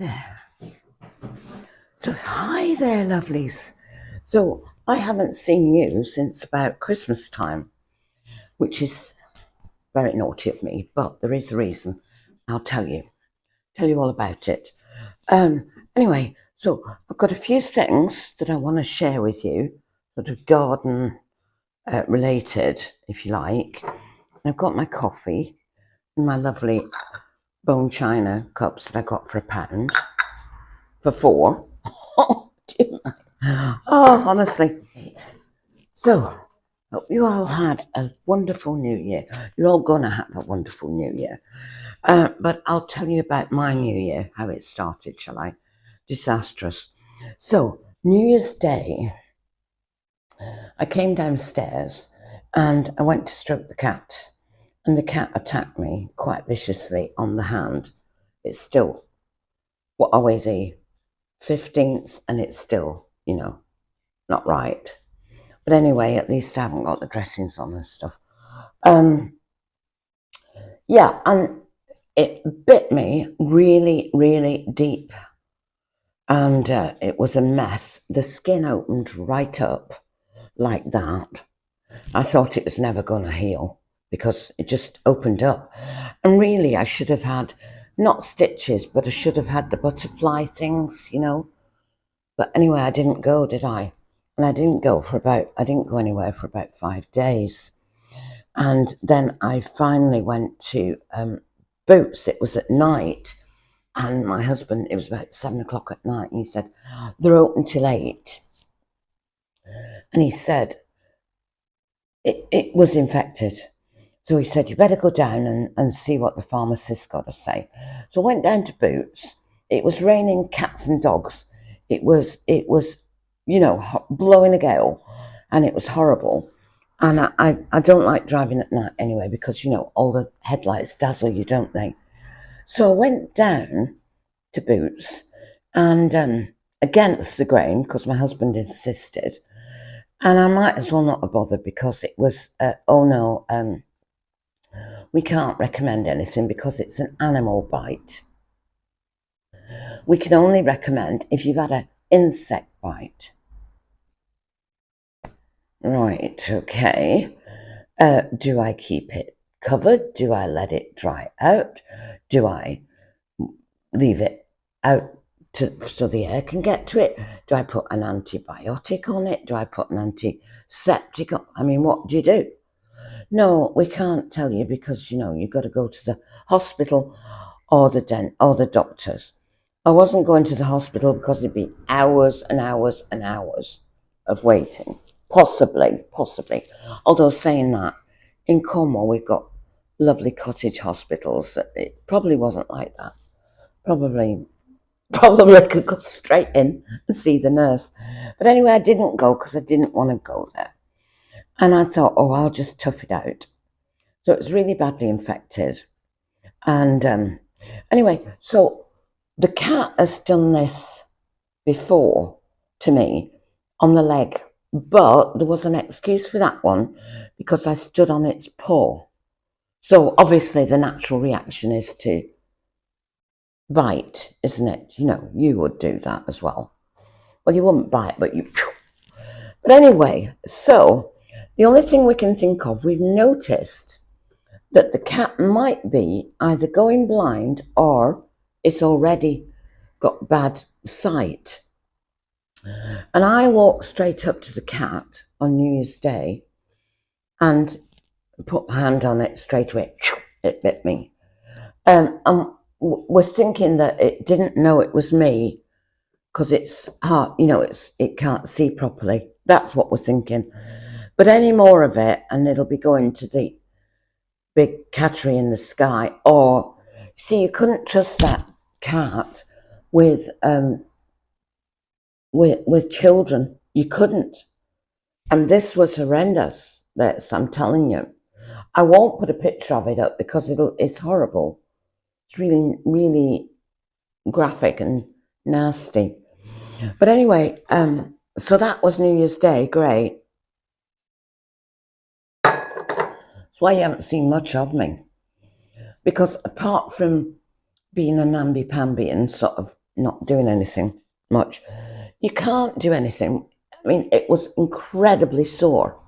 There. So, hi there, lovelies. So, I haven't seen you since about Christmas time, which is very naughty of me, but there is a reason. I'll tell you all about it. Anyway, so I've got a few things that I want to share with you, sort of garden related, if you like. I've got my coffee and my lovely bone china cups that I got for £1 for 4. Oh, honestly. So, hope you all had a wonderful New Year. You're all going to have a wonderful New Year. But I'll tell you about my New Year, how it started, shall I? Disastrous. So, New Year's Day, I came downstairs and I went to stroke the cat. And the cat attacked me quite viciously on the hand. It's still, what are we, the 15th, and it's still, not right. But anyway, at least I haven't got the dressings on and stuff. Yeah, and it bit me really, really deep. And it was a mess. The skin opened right up like that. I thought it was never going to heal because it just opened up. And really, I should have had, not stitches, but I should have had the butterfly things, But anyway, I didn't go, did I? And I didn't go anywhere for about 5 days. And then I finally went to Boots. It was at night. And my husband, it was about 7 o'clock at night. And he said, they're open till 8. And he said, it was infected. So he said, you better go down and see what the pharmacist's got to say. So I went down to Boots. It was raining cats and dogs. It was, blowing a gale, and it was horrible. And I don't like driving at night anyway, because, all the headlights dazzle you, don't they? So I went down to Boots, and against the grain, because my husband insisted, and I might as well not have bothered, because it was, we can't recommend anything because it's an animal bite. We can only recommend if you've had an insect bite. Right, okay. Do I keep it covered? Do I let it dry out? Do I leave it out so the air can get to it? Do I put an antibiotic on it? Do I put an antiseptic on? I mean, what do you do? No, we can't tell you because, you've got to go to the hospital or the doctors. I wasn't going to the hospital because it'd be hours and hours and hours of waiting. Possibly. Although saying that, in Cornwall we've got lovely cottage hospitals. It probably wasn't like that. Probably I could go straight in and see the nurse. But anyway, I didn't go because I didn't want to go there. And I thought, I'll just tough it out. So it was really badly infected. And anyway, so the cat has done this before to me on the leg, but there was an excuse for that one because I stood on its paw. So obviously the natural reaction is to bite, isn't it? You would do that as well. Well, you wouldn't bite, but you... But anyway, so the only thing we can think of, we've noticed that the cat might be either going blind or it's already got bad sight. And I walked straight up to the cat on New Year's Day and put my hand on it straight away. It bit me. And we're thinking that it didn't know it was me because it's hard, it can't see properly. That's what we're thinking. But any more of it, and it'll be going to the big cattery in the sky. Or, see, you couldn't trust that cat with children. You couldn't. And this was horrendous, I'm telling you. I won't put a picture of it up because it's horrible. It's really, really graphic and nasty. But anyway, so that was New Year's Day, great. That's why you haven't seen much of me. Because apart from being a namby-pamby and sort of not doing anything much. You can't do anything. I mean, it was incredibly sore.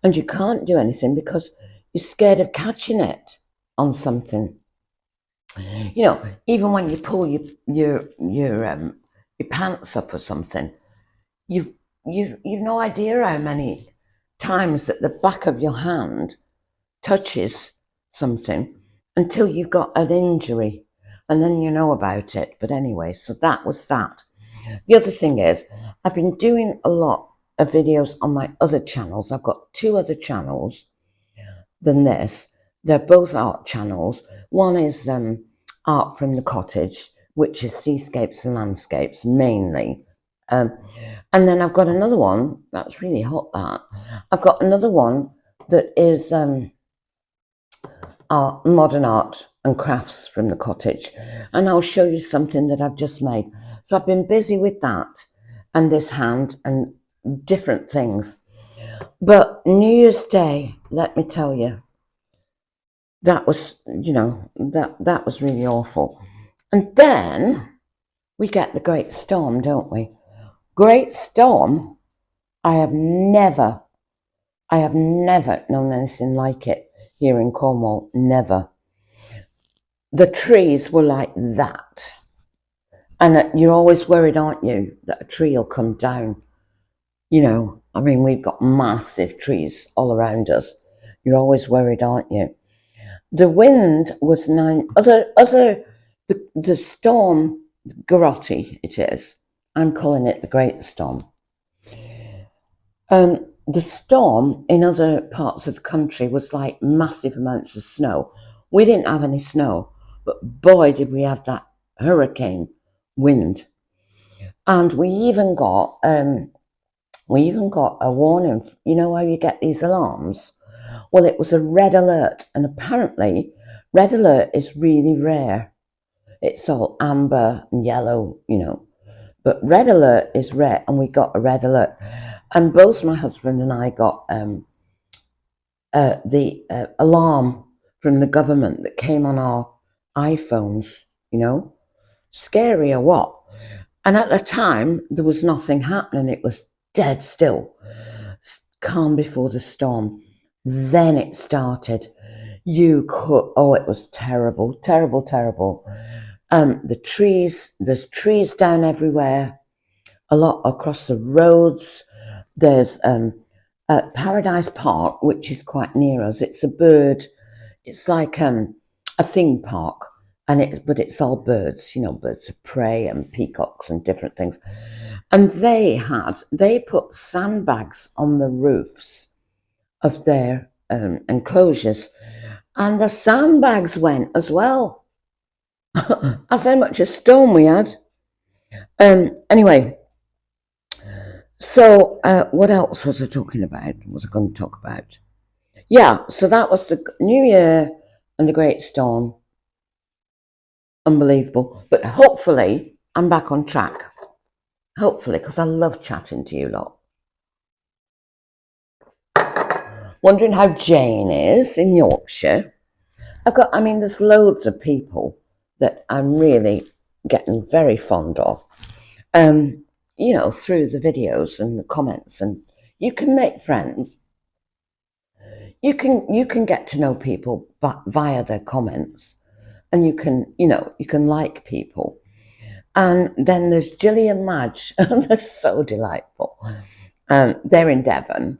And you can't do anything because you're scared of catching it on something. You know, even when you pull your pants up or something, you've no idea how many times that the back of your hand touches something until you've got an injury, and then you know about it. But anyway, so that was that. The other thing is, I've been doing a lot of videos on my other channels. I've got 2 other channels than this. They're both art channels. One is Art from the Cottage, which is seascapes and landscapes mainly. And then I've got another one, that's really hot, that. I've got another one that is modern art and crafts from the cottage. And I'll show you something that I've just made. So I've been busy with that and this hand and different things. But New Year's Day, let me tell you, that was, you know, that was really awful. And then we get the great storm, don't we? Great storm. I have never known anything like it here in Cornwall. Never. The trees were like that. And you're always worried, aren't you, that a tree will come down. You know, I mean, we've got massive trees all around us. You're always worried, aren't you? The wind was the storm, Garotti it is. I'm calling it the Great Storm. The storm in other parts of the country was like massive amounts of snow. We didn't have any snow, but boy, did we have that hurricane wind. And we even got a warning. You know how you get these alarms? Well, it was a red alert, and apparently red alert is really rare. It's all amber and yellow, you know, but red alert is rare, and we got a red alert. And both my husband and I got the alarm from the government that came on our iPhones, you know. Scary or what? And at the time, there was nothing happening. It was dead still, calm before the storm. Then it started. It was terrible, terrible, terrible. There's trees down everywhere, a lot across the roads. There's Paradise Park, which is quite near us. It's like a theme park, but it's all birds, you know, birds of prey and peacocks and different things. And they put sandbags on the roofs of their enclosures, and the sandbags went as well. That's how much a storm we had. Anyway, so what else was I talking about? What was I going to talk about? Yeah, so that was the New Year and the Great Storm. Unbelievable. But hopefully I'm back on track. Hopefully, because I love chatting to you lot. Wondering how Jane is in Yorkshire. There's loads of people that I'm really getting very fond of. You know, through the videos and the comments, and you can make friends. You can get to know people via their comments, and you can like people. And then there's Gilly and Madge, and they're so delightful. They're in Devon,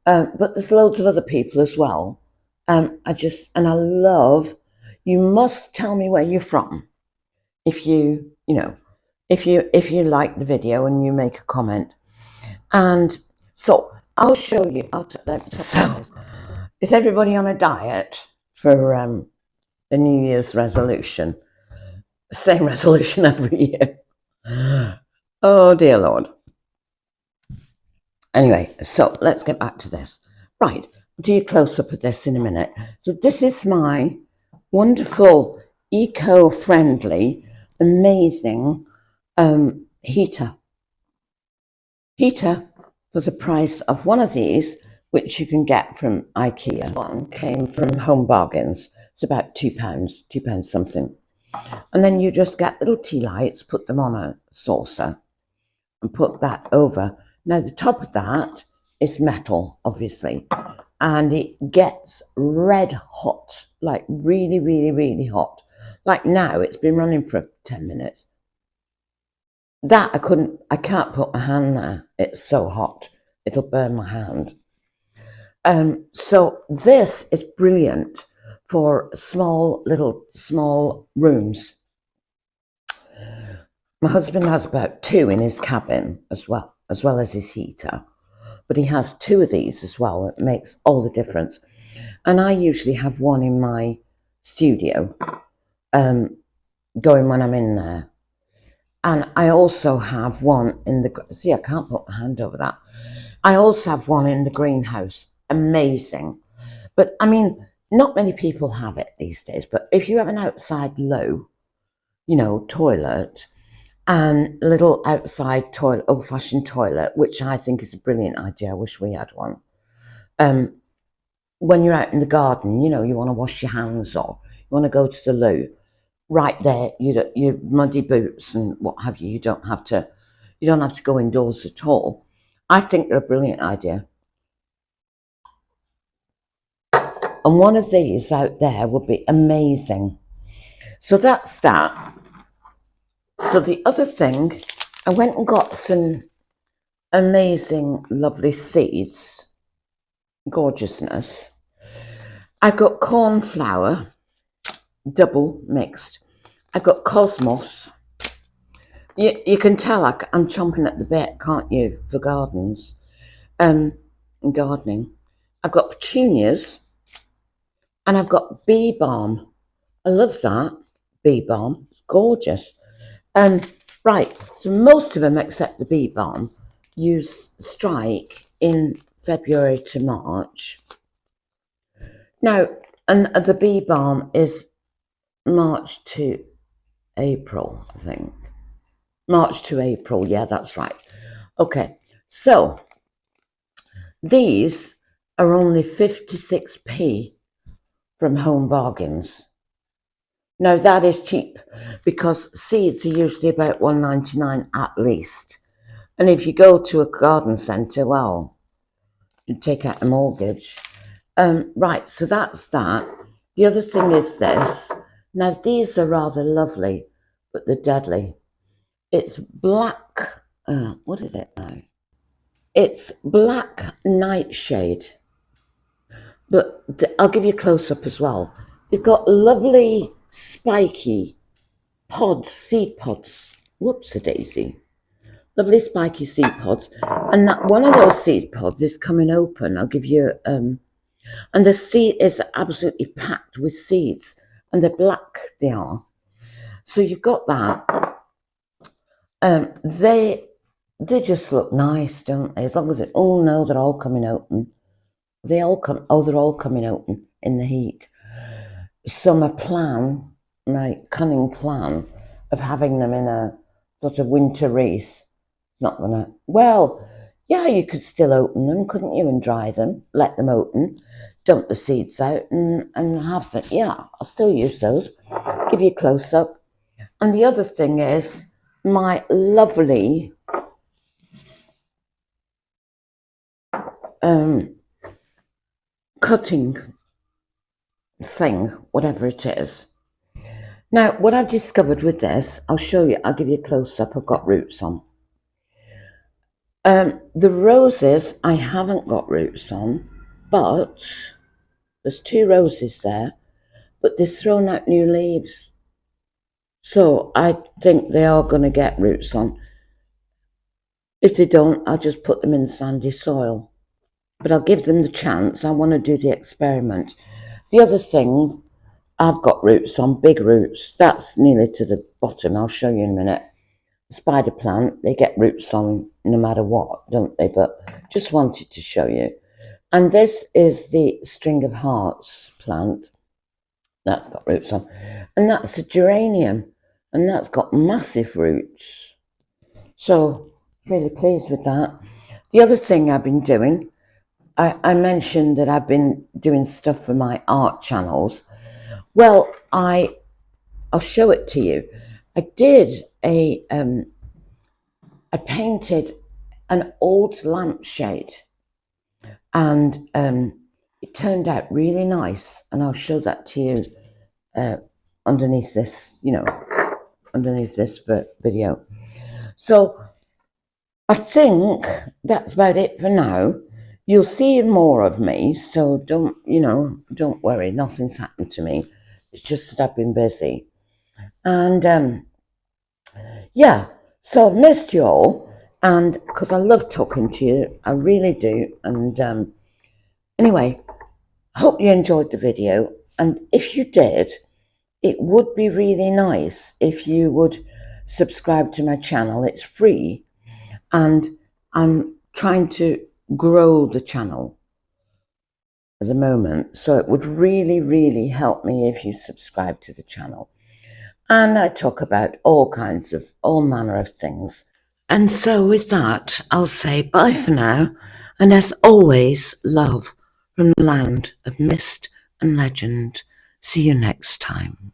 but there's loads of other people as well. I love. You must tell me where you're from, if you like the video and you make a comment. And so I'll show you. Is everybody on a diet for the New Year's resolution? Same resolution every year. Oh dear Lord. Anyway, so let's get back to this. Right, I'll do a close-up of this in a minute. So this is my wonderful, eco-friendly, amazing heater for the price of one of these, which you can get from IKEA. One came from Home Bargains. It's about £2 something. And then you just get little tea lights, put them on a saucer and put that over. Now the top of that is metal, obviously, and it gets red hot, like really, really, really hot. Like now, it's been running for 10 minutes. That I can't put my hand there. It's so hot. It'll burn my hand. So this is brilliant for small rooms. My husband has about 2 in his cabin as well as his heater. But he has 2 of these as well. It makes all the difference. And I usually have one in my studio, going when I'm in there. And I also have one in the, see, I can't put my hand over that. I also have one in the greenhouse. Amazing. But I mean, not many people have it these days. But if you have an outside low, toilet, and little outside toilet, old-fashioned toilet, which I think is a brilliant idea. I wish we had one. When you're out in the garden, you want to wash your hands or you want to go to the loo, right there, your muddy boots and what have you. You don't have to go indoors at all. I think they're a brilliant idea. And one of these out there would be amazing. So that's that. So the other thing, I went and got some amazing, lovely seeds. Gorgeousness. I got corn flour, double mixed. I got cosmos. You can tell I'm chomping at the bit, can't you, for gardens and gardening. I've got petunias and I've got bee balm. I love that, bee balm. It's gorgeous. Right, so most of them except the bee balm use strike in February to March. Now, and the bee balm is March to April, I think. March to April, yeah, that's right. Okay, so these are only 56p from Home Bargains. Now that is cheap because seeds are usually about $1.99 at least. And if you go to a garden centre, well, you take out a mortgage. Right, so that's that. The other thing is this. Now these are rather lovely, but they're deadly. It's black, what is it now? It's black nightshade. But I'll give you a close-up as well. They've got lovely spiky seed pods. Whoops-a-daisy. Lovely spiky seed pods. And that one of those seed pods is coming open. I'll give you, and the seed is absolutely packed with seeds. And they're black, they are. So you've got that. They just look nice, don't they? As long as oh no, they're all coming open. They're all coming open in the heat. So my cunning plan of having them in a sort of winter wreath, not gonna, well, yeah, you could still open them, couldn't you, and dry them, let them open, dump the seeds out and have them. Yeah, I'll still use those. Give you a close-up. And the other thing is my lovely cutting thing, whatever it is. Now, what I've discovered with this, I'll show you, I'll give you a close-up. I've got roots on. The roses, I haven't got roots on, but there's 2 roses there, but they've thrown out new leaves. So I think they are going to get roots on. If they don't, I'll just put them in sandy soil. But I'll give them the chance. I want to do the experiment. The other thing, I've got roots on, big roots. That's nearly to the bottom. I'll show you in a minute. The spider plant, they get roots on no matter what, don't they? But just wanted to show you. And this is the string of hearts plant. That's got roots on. And that's a geranium. And that's got massive roots. So, really pleased with that. The other thing I've been doing, I mentioned that I've been doing stuff for my art channels. Well, I I'll show it to you. I did I painted an old lampshade, and it turned out really nice, and I'll show that to you underneath this, underneath this video. So I think that's about it for now. You'll see more of me, so don't worry, nothing's happened to me. It's just that I've been busy. And yeah, so I've missed you all, and because I love talking to you, I really do. And anyway, I hope you enjoyed the video, and if you did, it would be really nice if you would subscribe to my channel. It's free, and I'm trying to grow the channel at the moment, so it would really, really help me if you subscribe to the channel. And I talk about all manner of things. And so with that, I'll say bye for now, and as always, love from the land of mist and legend. See you next time.